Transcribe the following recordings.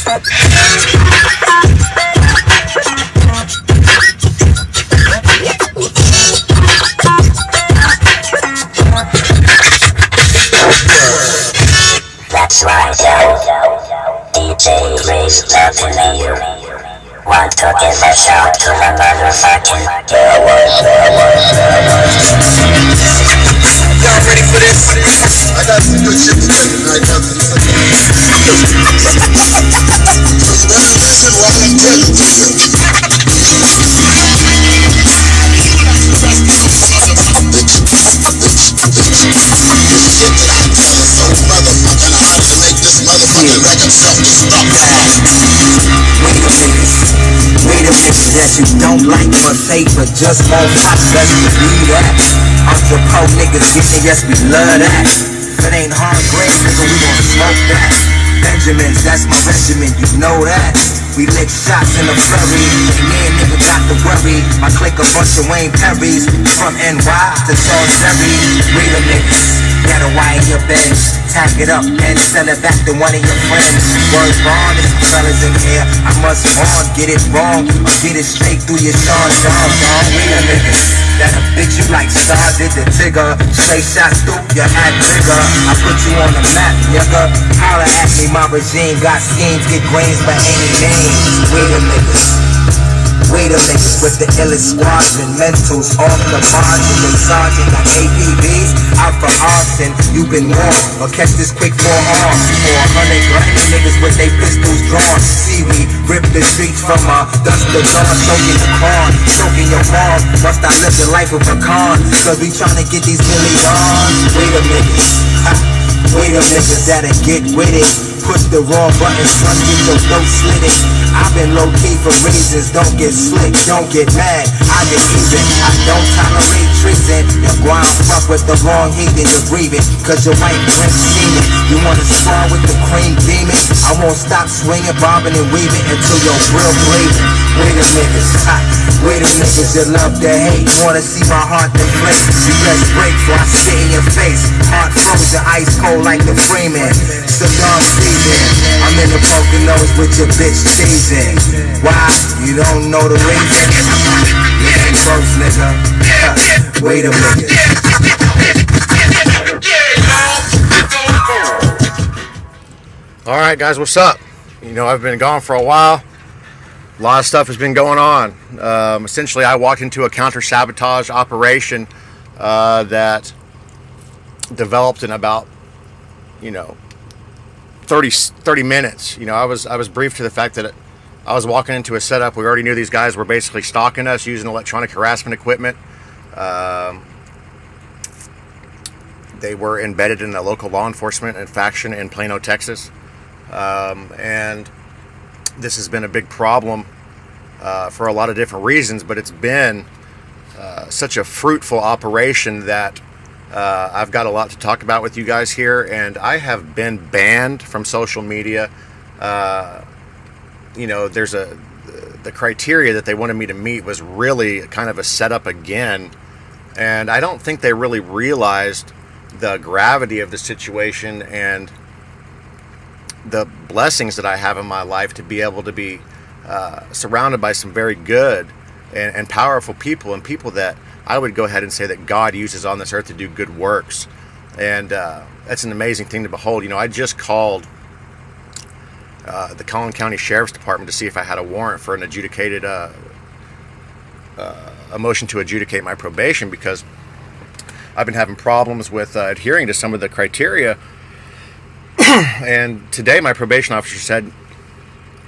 That's right, DJ Blaze talking to you. Want to give a shout to the motherfucking Y'all ready for this? I got some good shit to tell you tonight, brother. So you better listen while I'm telling you. We the niggas that you don't like but say but just won't pop. Best to be that. Ultra pro niggas getting yes we love that. If it ain't hard grade, nigga, we gon' smoke that. Benjamins, that's my regiment, you know that. We lick shots in the ferry, and yeah, nigga got to worry. I click a bunch of Wayne Perrys, from NY to Salisbury. We the niggas that'll wire your beds, tag it up and sell it back to one of your friends. Word bond, if some fellas in here, I must warn, get it wrong, or get it straight through your Sean. We the niggas that'll bitch you like Star did the Tigger. Straight shots through your hat trigger. I put you on the map, nigga. Holla at me, my regime got schemes, get grains by any names. We the niggas. We the niggas with the illest squadron. Mentals off the margin. The sergeant got APBs out for arson. You been warned, or catch this quick forearm. 400 grimy niggas with they pistols drawn. See we rip the streets from dusk to dawn. Soaking the corn, soaking your mom. Must I live the life of a con? Cause we tryna get these millions. We the niggas. We the niggas that'll get with it. Push the wrong button, son, get your throat slitted. I've been low-key for reasons. Don't get slick, don't get mad, I get even. I don't tolerate treason. Your ground fuck with the wrong heathen. You're breathing, cause your white drink seeming. You wanna spar with the cream demon? I won't stop swinging, bobbing and weaving until your grill bleeding. We the niggas, we the niggas that love to hate. Wanna see my heart deflate. You best break before I spit in your face. Heart frozen, ice cold like the Freeman. Saddam season. I'm in the Poconos with your bitch teasing. Why? You don't know the reason? Listen close, nigga. Wait a minute. Alright guys, what's up? You know, I've been gone for a while. A lot of stuff has been going on. Essentially, I walked into a counter-sabotage operation that developed in about, 30 minutes. I was briefed to the fact that I was walking into a setup. We already knew these guys were basically stalking us using electronic harassment equipment. They were embedded in the local law enforcement and faction in Plano, Texas. And this has been a big problem for a lot of different reasons, but it's been such a fruitful operation that I've got a lot to talk about with you guys here, and I have been banned from social media. There's the criteria that they wanted me to meet was really kind of a setup again, and I don't think they really realized the gravity of the situation and the blessings that I have in my life to be able to be surrounded by some very good and powerful people, and people that I would go ahead and say that God uses on this earth to do good works. And that's an amazing thing to behold. I just called the Collin County Sheriff's Department to see if I had a warrant for an adjudicated a motion to adjudicate my probation, because I've been having problems with adhering to some of the criteria. And today my probation officer said,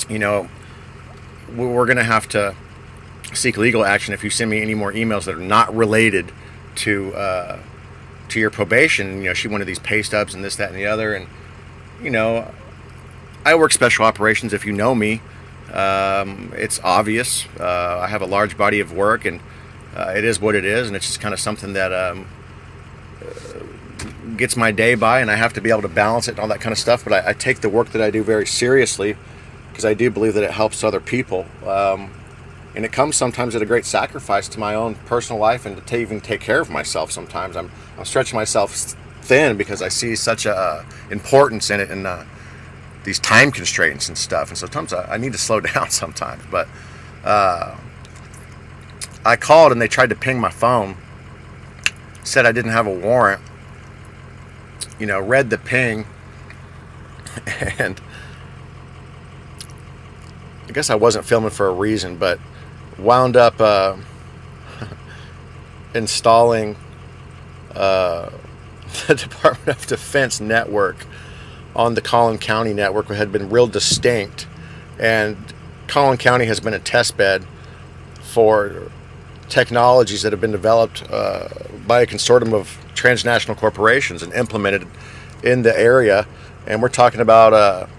we're going to have to seek legal action if you send me any more emails that are not related to your probation. She wanted these pay stubs and this, that, and the other. And I work special operations. If you know me, it's obvious. I have a large body of work, and it is what it is. And it's just kind of something that gets my day by, and I have to be able to balance it and all that kind of stuff. But I take the work that I do very seriously, because I do believe that it helps other people. And it comes sometimes at a great sacrifice to my own personal life, and to even take care of myself. Sometimes I'm stretching myself thin because I see such a importance in it. And these time constraints and stuff, and sometimes I need to slow down sometimes. But I called and they tried to ping my phone, said I didn't have a warrant, read the ping, and I guess I wasn't filming for a reason, but wound up installing the Department of Defense network on the Collin County network, which had been real distinct. And Collin County has been a test bed for technologies that have been developed by a consortium of transnational corporations and implemented in the area. And we're talking about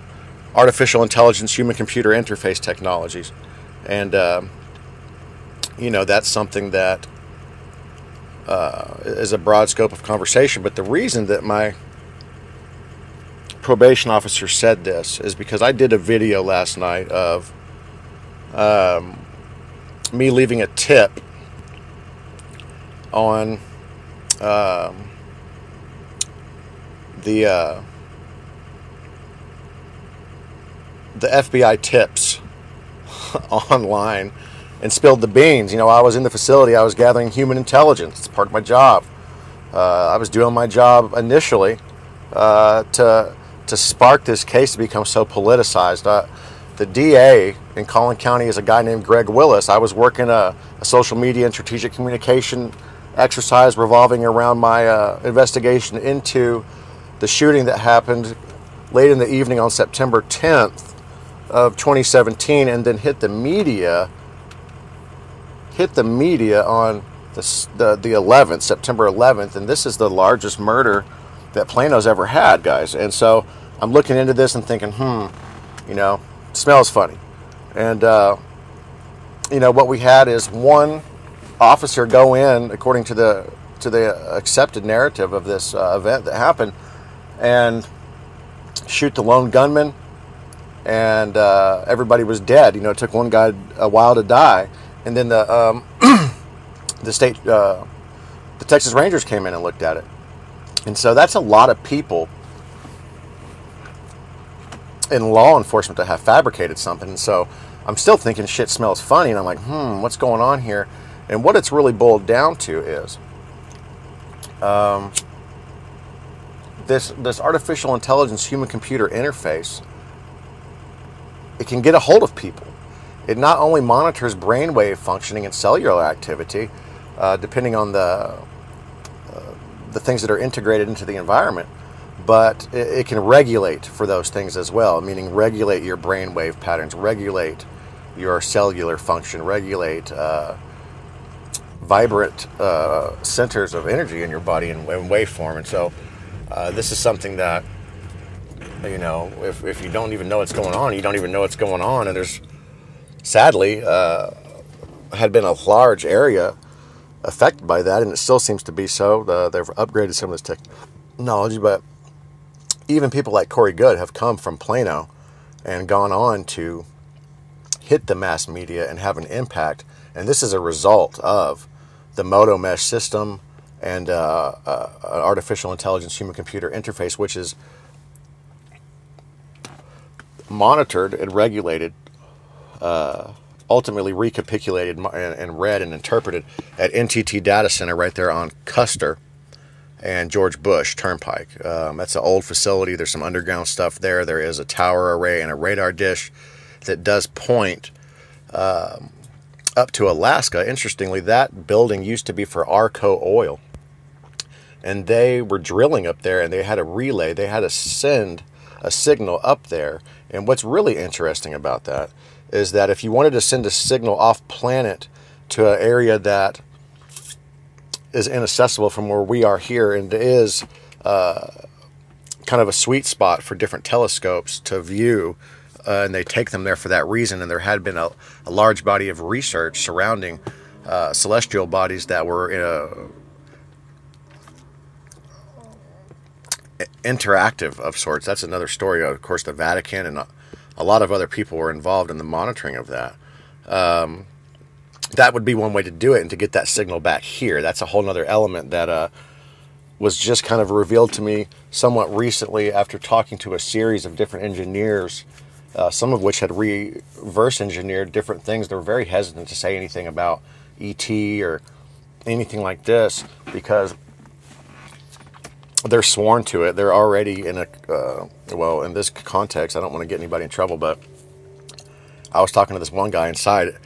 artificial intelligence, human-computer interface technologies. And, that's something that is a broad scope of conversation. But the reason that my probation officer said this is because I did a video last night of me leaving a tip on the FBI tips online and spilled the beans. I was in the facility. I was gathering human intelligence. It's part of my job. I was doing my job initially to spark this case to become so politicized. The DA in Collin County is a guy named Greg Willis. I was working a social media and strategic communication exercise revolving around my investigation into the shooting that happened late in the evening on September 10th of 2017, and then hit the media on the 11th, September 11th, and this is the largest murder that Plano's ever had, guys. And so I'm looking into this and thinking, smells funny. And what we had is one officer go in, according to the accepted narrative of this event that happened, and shoot the lone gunman, and everybody was dead. It took one guy a while to die, and then the Texas Rangers came in and looked at it. And so that's a lot of people in law enforcement to have fabricated something. And so I'm still thinking shit smells funny, and I'm like, what's going on here? And what it's really boiled down to is this artificial intelligence human-computer interface. It can get a hold of people. It not only monitors brainwave functioning and cellular activity, depending on the things that are integrated into the environment, but it can regulate for those things as well, meaning regulate your brainwave patterns, regulate your cellular function, regulate vibrant centers of energy in your body in waveform. And so this is something that, if you don't even know what's going on, you don't even know what's going on. And there's, sadly, had been a large area affected by that, and it still seems to be so. They've upgraded some of this technology, but even people like Corey Goode have come from Plano and gone on to hit the mass media and have an impact. And this is a result of the Moto Mesh system and an artificial intelligence human-computer interface, which is monitored and regulated, ultimately recapitulated and read and interpreted at NTT Data Center right there on Custer and George Bush Turnpike. That's an old facility. There's some underground stuff there. There is a tower array and a radar dish that does point up to Alaska. Interestingly, that building used to be for Arco Oil, and they were drilling up there, and they had a relay. They had to send a signal up there. And what's really interesting about that is that if you wanted to send a signal off planet to an area that is inaccessible from where we are here, and is kind of a sweet spot for different telescopes to view, and they take them there for that reason. And there had been a large body of research surrounding celestial bodies that were interactive of sorts. That's another story. Of course, the Vatican and a lot of other people were involved in the monitoring of that. That would be one way to do it, and to get that signal back here. That's a whole other element that was just kind of revealed to me somewhat recently after talking to a series of different engineers, some of which had reverse engineered different things. They were very hesitant to say anything about ET or anything like this because they're sworn to it. They're already in a, well, in this context, I don't want to get anybody in trouble, but I was talking to this one guy inside.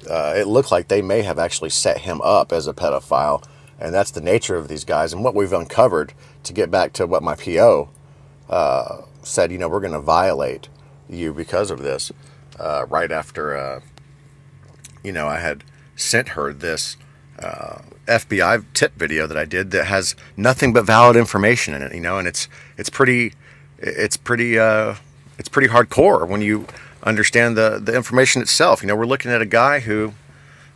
It looked like they may have actually set him up as a pedophile. And that's the nature of these guys. And what we've uncovered, to get back to what my PO said, you know, we're going to violate you because of this. Right after, you know, I had sent her this FBI tip video that I did that has nothing but valid information in it, you know, and it's pretty hardcore when you understand the information itself. You know, we're looking at a guy who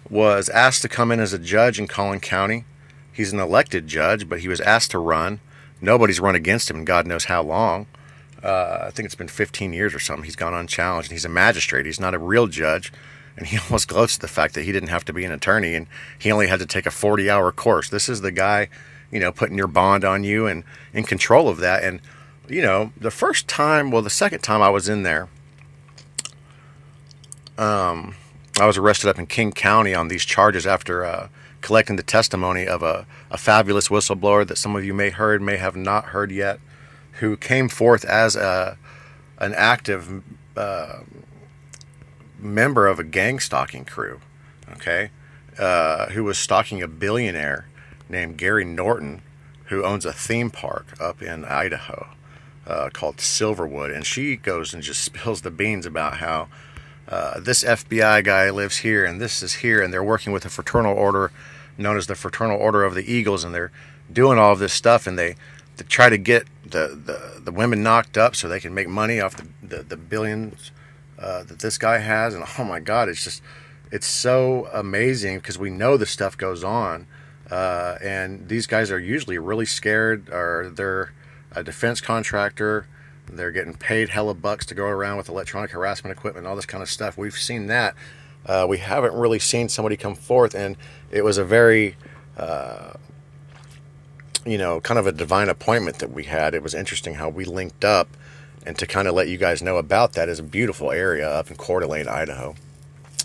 was asked to come in as a judge in Collin County. He's an elected judge, but he was asked to run. Nobody's run against him in God knows how long. I think it's been 15 years or something. He's gone unchallenged. He's a magistrate. He's not a real judge. And he almost gloats at the fact that he didn't have to be an attorney and he only had to take a 40-hour course. This is the guy, you know, putting your bond on you and in control of that. And, you know, the second time I was in there, I was arrested up in King County on these charges after collecting the testimony of a fabulous whistleblower that some of you may have not heard yet, who came forth as an active member of a gang stalking crew, okay, who was stalking a billionaire named Gary Norton, who owns a theme park up in Idaho called Silverwood. And she goes and just spills the beans about how this FBI guy lives here and this is here, and they're working with a fraternal order known as the Fraternal Order of the Eagles, and they're doing all of this stuff, and they try to get the women knocked up so they can make money off the billions that this guy has. And oh my God, it's so amazing because we know this stuff goes on, and these guys are usually really scared, or they're a defense contractor. They're getting paid hella bucks to go around with electronic harassment equipment and all this kind of stuff. We've seen that. We haven't really seen somebody come forth, and it was a very, you know, kind of a divine appointment that we had. It was interesting how we linked up, and to kind of let you guys know about that is a beautiful area up in Coeur d'Alene, Idaho.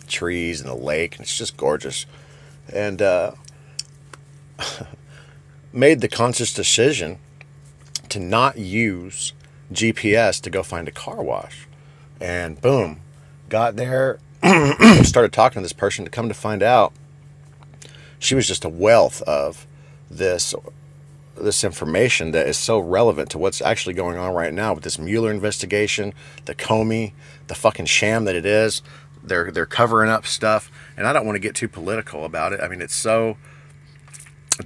Trees and a lake, and it's just gorgeous. And made the conscious decision to not use GPS to go find a car wash. And boom, got there, started talking to this person, to come to find out she was just a wealth of this information that is so relevant to what's actually going on right now with this Mueller investigation, the Comey, the fucking sham that it is. They're covering up stuff, and I don't want to get too political about it. I mean, it's so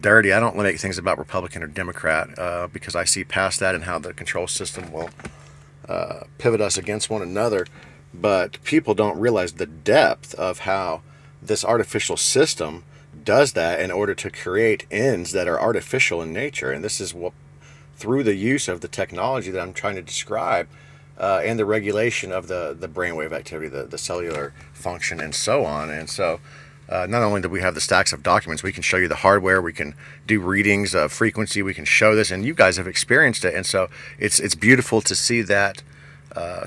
dirty. I don't want to make things about Republican or Democrat because I see past that and how the control system will pivot us against one another. But people don't realize the depth of how this artificial system does that in order to create ends that are artificial in nature. And this is what, through the use of the technology that I'm trying to describe, and the regulation of the brainwave activity, the cellular function, and so on. And so not only do we have the stacks of documents, we can show you the hardware, we can do readings of frequency, we can show this, and you guys have experienced it. And so it's beautiful to see that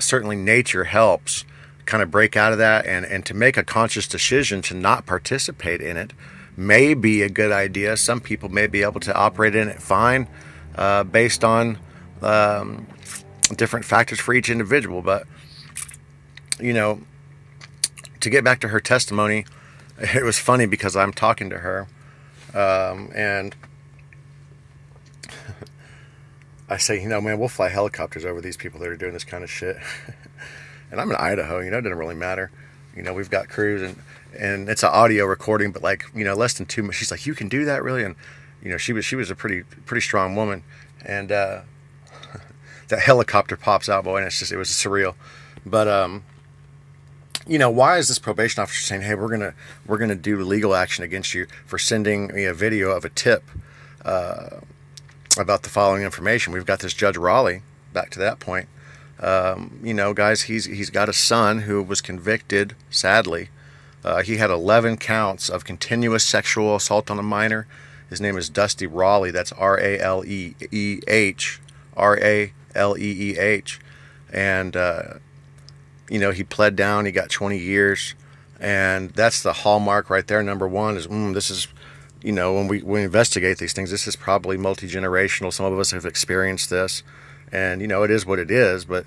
certainly nature helps kind of break out of that, and to make a conscious decision to not participate in it may be a good idea. Some people may be able to operate in it fine based on different factors for each individual. But, you know, to get back to her testimony, it was funny because I'm talking to her and I say, you know, man, we'll fly helicopters over these people that are doing this kind of shit. And I'm in Idaho, you know, it doesn't really matter. You know, we've got crews, and it's an audio recording, but like, you know, less than 2 minutes. She's like, you can do that, really? And, you know, she was a pretty strong woman. And that helicopter pops out, boy, and it was surreal. But, you know, why is this probation officer saying, hey, we're gonna do legal action against you for sending me a video of a tip about the following information? We've got this Judge Raleigh, back to that point. You know, guys, he's got a son who was convicted, sadly. He had 11 counts of continuous sexual assault on a minor His name is Dusty Raleigh. That's Raleeh. And, he pled down. He got 20 years. And that's the hallmark right there. Number one is, this is, when we investigate these things, this is probably multi-generational. Some of us have experienced this. And, it is what it is. But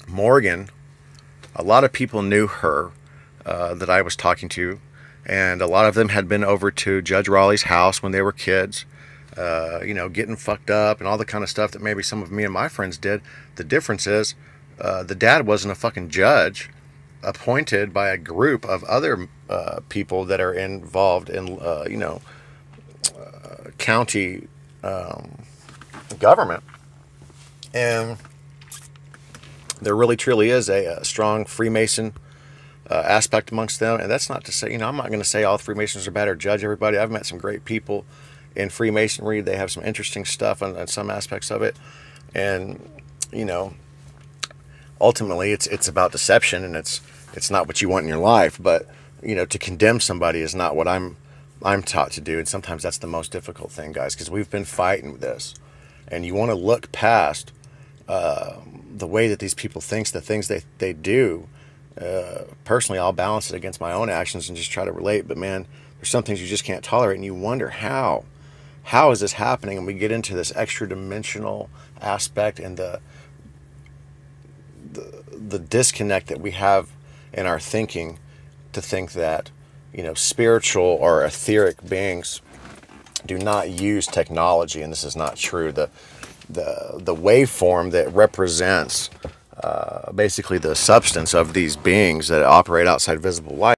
Morgan, a lot of people knew her that I was talking to. And a lot of them had been over to Judge Raleigh's house when they were kids, getting fucked up and all the kind of stuff that maybe some of me and my friends did. The difference is the dad wasn't a fucking judge appointed by a group of other people that are involved in, county government. And there really, truly is a strong Freemason aspect amongst them. And that's not to say, I'm not going to say all Freemasons are bad or judge everybody. I've met some great people in Freemasonry. They have some interesting stuff on some aspects of it. And, ultimately it's about deception, and it's not what you want in your life. But, to condemn somebody is not what I'm taught to do. And sometimes that's the most difficult thing, guys, because we've been fighting this. And you want to look past the way that these people think, the things they do. Personally, I'll balance it against my own actions and just try to relate. But man, there's some things you just can't tolerate, and you wonder how is this happening? And we get into this extra dimensional aspect and the disconnect that we have in our thinking to think that spiritual or etheric beings do not use technology, and this is not true. The waveform that represents basically the substance of these beings that operate outside visible light